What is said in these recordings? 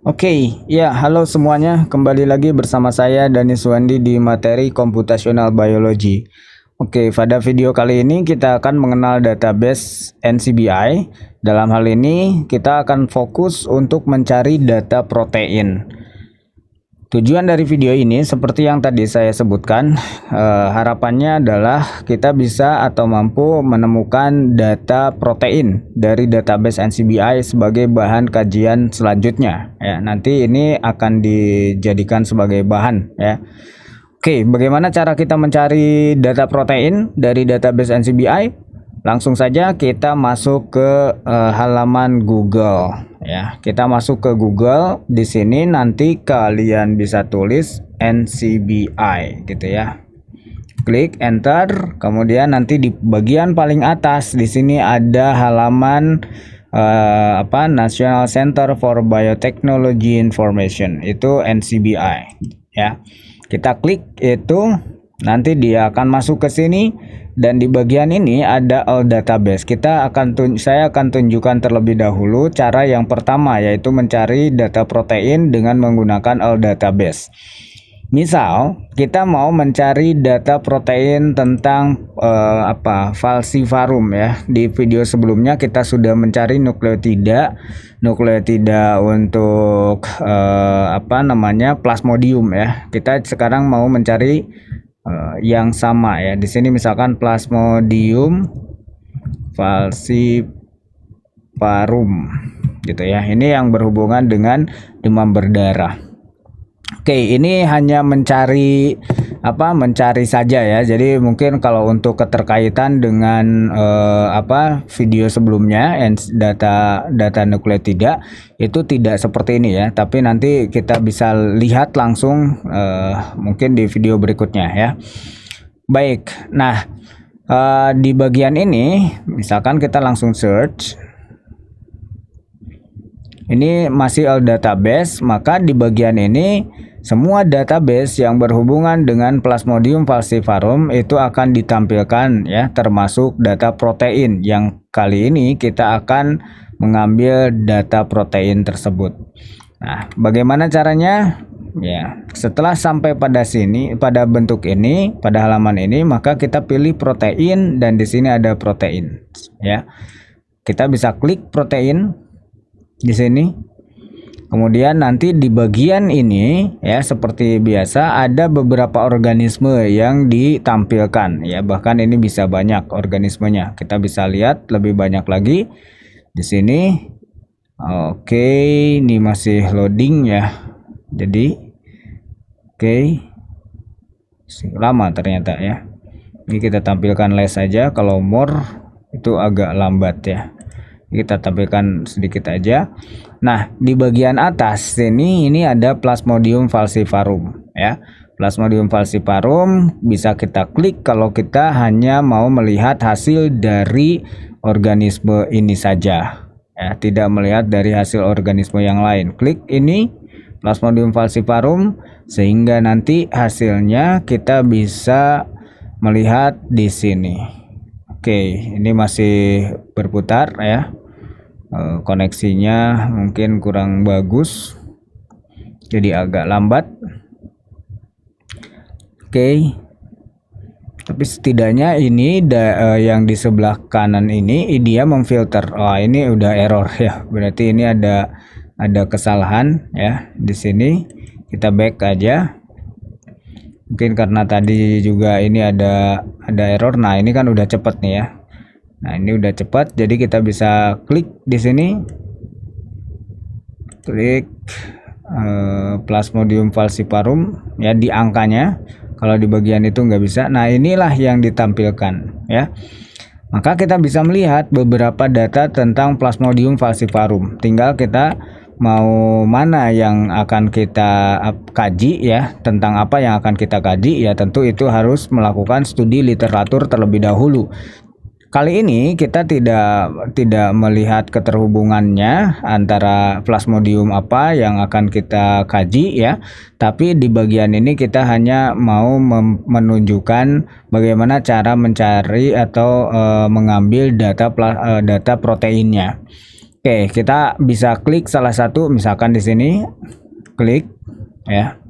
Oke, ya halo semuanya, kembali lagi bersama saya Dani Suwandi di materi Computational Biology. Oke, pada video kali ini kita akan mengenal database NCBI. Dalam hal ini kita akan fokus untuk mencari data protein. Tujuan dari video ini seperti yang tadi saya sebutkan, harapannya adalah kita bisa atau mampu menemukan data protein dari database NCBI sebagai bahan kajian selanjutnya. Ya, nanti ini akan dijadikan sebagai bahan ya. Oke, bagaimana cara kita mencari data protein dari database NCBI? Langsung saja kita masuk ke halaman Google ya. Kita masuk ke Google. Di sini nanti kalian bisa tulis NCBI gitu ya. Klik enter, kemudian nanti di bagian paling atas di sini ada halaman National Center for Biotechnology Information, itu NCBI ya. Kita klik itu, nanti dia akan masuk ke sini dan di bagian ini ada all database. Saya akan tunjukkan terlebih dahulu cara yang pertama, yaitu mencari data protein dengan menggunakan all database. Misal kita mau mencari data protein tentang falciparum ya. Di video sebelumnya kita sudah mencari nukleotida untuk plasmodium ya. Kita sekarang mau mencari yang sama ya. Di sini misalkan plasmodium falciparum gitu ya. Ini yang berhubungan dengan demam berdarah. Oke, ini hanya mencari saja ya. Jadi mungkin kalau untuk keterkaitan dengan video sebelumnya data nukleotida itu tidak seperti ini ya. Tapi nanti kita bisa lihat langsung mungkin di video berikutnya ya. Baik. Nah, di bagian ini misalkan kita langsung search. Ini masih all database, maka di bagian ini semua database yang berhubungan dengan Plasmodium falciparum itu akan ditampilkan ya, termasuk data protein yang kali ini kita akan mengambil data protein tersebut. Nah, bagaimana caranya? Ya, setelah sampai pada sini, pada bentuk ini, pada halaman ini, maka kita pilih protein dan di sini ada protein ya. Kita bisa klik protein di sini. Kemudian nanti di bagian ini ya, seperti biasa ada beberapa organisme yang ditampilkan ya, bahkan ini bisa banyak organismenya. Kita bisa lihat lebih banyak lagi di sini. Oke, ini masih loading ya. Jadi lama ternyata ya. Ini kita tampilkan less saja, kalau more itu agak lambat ya. Kita tampilkan sedikit aja. Nah, di bagian atas ini ada Plasmodium falciparum ya. Plasmodium falciparum bisa kita klik kalau kita hanya mau melihat hasil dari organisme ini saja ya, tidak melihat dari hasil organisme yang lain. Klik ini Plasmodium falciparum sehingga nanti hasilnya kita bisa melihat di sini. Oke, ini masih berputar ya. Koneksinya mungkin kurang bagus, jadi agak lambat. Oke, tapi setidaknya ini yang di sebelah kanan ini dia memfilter. Ini udah error ya, berarti ini ada kesalahan ya. Di sini kita back aja. Mungkin karena tadi juga ini ada error. Nah, ini kan udah cepet nih ya. Nah, ini udah cepat, jadi kita bisa klik di sini, klik Plasmodium falciparum ya, di angkanya. Kalau di bagian itu nggak bisa. Nah, inilah yang ditampilkan ya. Maka kita bisa melihat beberapa data tentang Plasmodium falciparum. Tinggal kita mau mana yang akan kita kaji ya, tentang apa yang akan kita kaji ya. Tentu itu harus melakukan studi literatur terlebih dahulu. Kali ini kita tidak melihat keterhubungannya antara plasmodium apa yang akan kita kaji ya, tapi di bagian ini kita hanya mau menunjukkan bagaimana cara mencari atau mengambil data proteinnya. Oke, kita bisa klik salah satu, misalkan di sini, klik ya.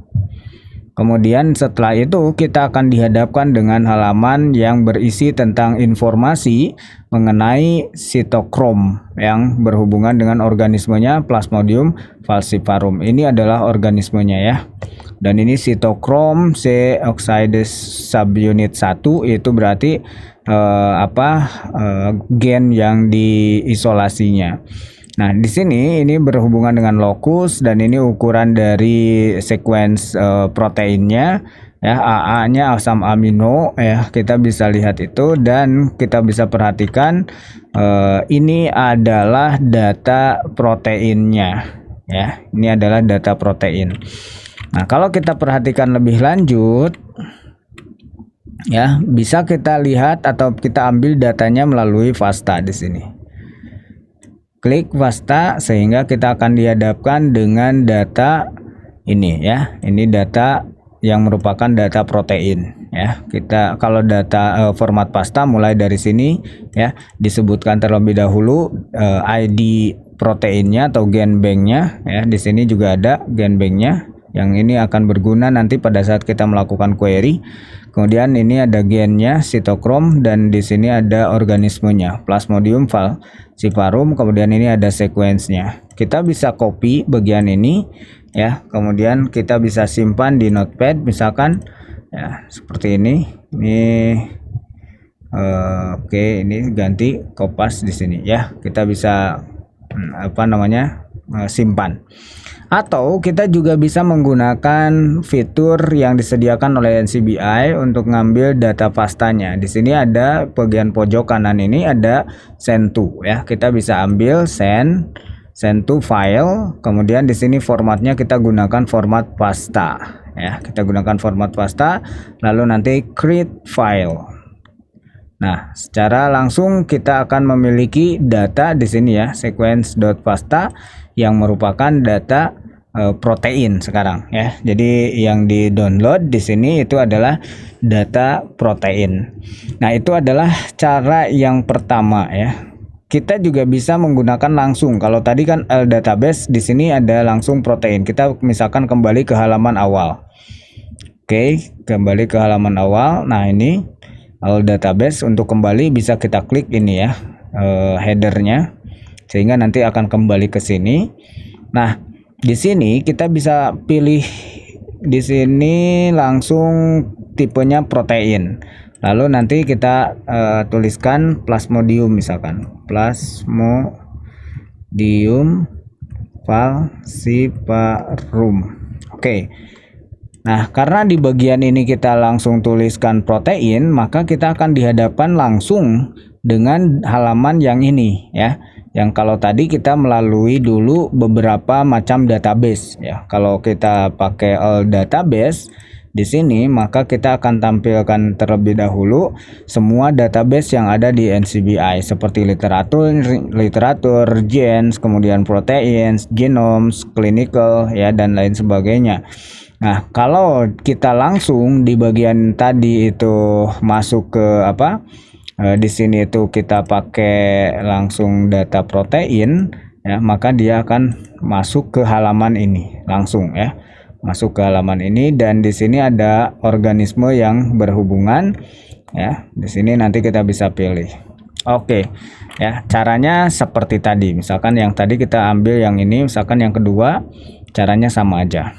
Kemudian setelah itu kita akan dihadapkan dengan halaman yang berisi tentang informasi mengenai sitokrom yang berhubungan dengan organismenya Plasmodium falciparum. Ini adalah organismenya ya. Dan ini sitokrom C oxidase subunit 1, itu berarti gen yang diisolasinya. Nah, di sini ini berhubungan dengan lokus dan ini ukuran dari sequence proteinnya ya, AA-nya asam amino ya, kita bisa lihat itu dan kita bisa perhatikan ini adalah data proteinnya ya. Ini adalah data protein. Nah, kalau kita perhatikan lebih lanjut ya, bisa kita lihat atau kita ambil datanya melalui FASTA di sini. Klik FASTA sehingga kita akan dihadapkan dengan data ini ya. Ini data yang merupakan data protein ya. Kita kalau data format FASTA mulai dari sini ya, disebutkan terlebih dahulu ID proteinnya atau gen banknya ya. Di sini juga ada gen banknya yang ini akan berguna nanti pada saat kita melakukan query. Kemudian ini ada gennya sitokrom dan di sini ada organismenya Plasmodium falciparum. Kemudian ini ada sequence-nya. Kita bisa copy bagian ini ya. Kemudian kita bisa simpan di notepad misalkan ya, seperti ini. Ini oke, ini ganti kopas di sini ya. Kita bisa simpan. Atau kita juga bisa menggunakan fitur yang disediakan oleh NCBI untuk ngambil data FASTA-nya. Di sini ada bagian pojok kanan ini ada send to ya. Kita bisa ambil send to file. Kemudian di sini formatnya kita gunakan format FASTA ya. Kita gunakan format FASTA lalu nanti create file. Nah, secara langsung kita akan memiliki data di sini ya, sequence.fasta yang merupakan data protein sekarang ya. Jadi yang di-download di sini itu adalah data protein. Nah, itu adalah cara yang pertama ya. Kita juga bisa menggunakan langsung. Kalau tadi kan database, di sini ada langsung protein. Kita misalkan kembali ke halaman awal. Oke, kembali ke halaman awal. Nah, ini database. Untuk kembali bisa kita klik ini ya, headernya, sehingga nanti akan kembali ke sini. Nah, di sini kita bisa pilih di sini langsung tipenya protein. Lalu nanti kita tuliskan Plasmodium misalkan, Plasmodium falciparum. Oke. Nah, karena di bagian ini kita langsung tuliskan protein, maka kita akan dihadapkan langsung dengan halaman yang ini ya. Yang kalau tadi kita melalui dulu beberapa macam database ya. Kalau kita pakai all database di sini, maka kita akan tampilkan terlebih dahulu semua database yang ada di NCBI seperti literatur, genes, kemudian proteins, genomes, clinical ya, dan lain sebagainya. Nah, kalau kita langsung di bagian tadi itu masuk ke di sini itu kita pakai langsung data protein ya, maka dia akan masuk ke halaman ini langsung ya. Masuk ke halaman ini dan di sini ada organisme yang berhubungan ya. Di sini nanti kita bisa pilih. Oke. Ya, caranya seperti tadi. Misalkan yang tadi kita ambil yang ini, misalkan yang kedua, caranya sama aja.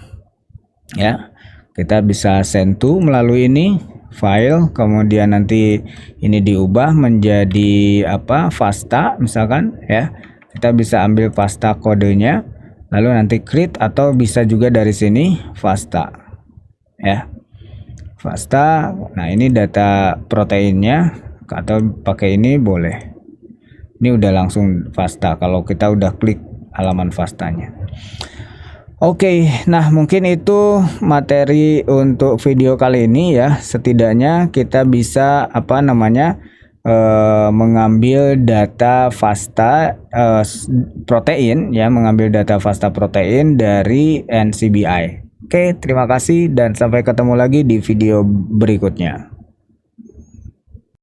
Ya, kita bisa send to melalui ini file, kemudian nanti ini diubah menjadi FASTA misalkan ya. Kita bisa ambil FASTA kodenya lalu nanti create, atau bisa juga dari sini FASTA ya, FASTA. Nah, ini data proteinnya, atau pakai ini boleh. Ini udah langsung FASTA kalau kita udah klik halaman FASTA-nya. Oke, nah mungkin itu materi untuk video kali ini ya. Setidaknya kita bisa mengambil data FASTA protein ya, mengambil data FASTA protein dari NCBI. Oke, terima kasih dan sampai ketemu lagi di video berikutnya.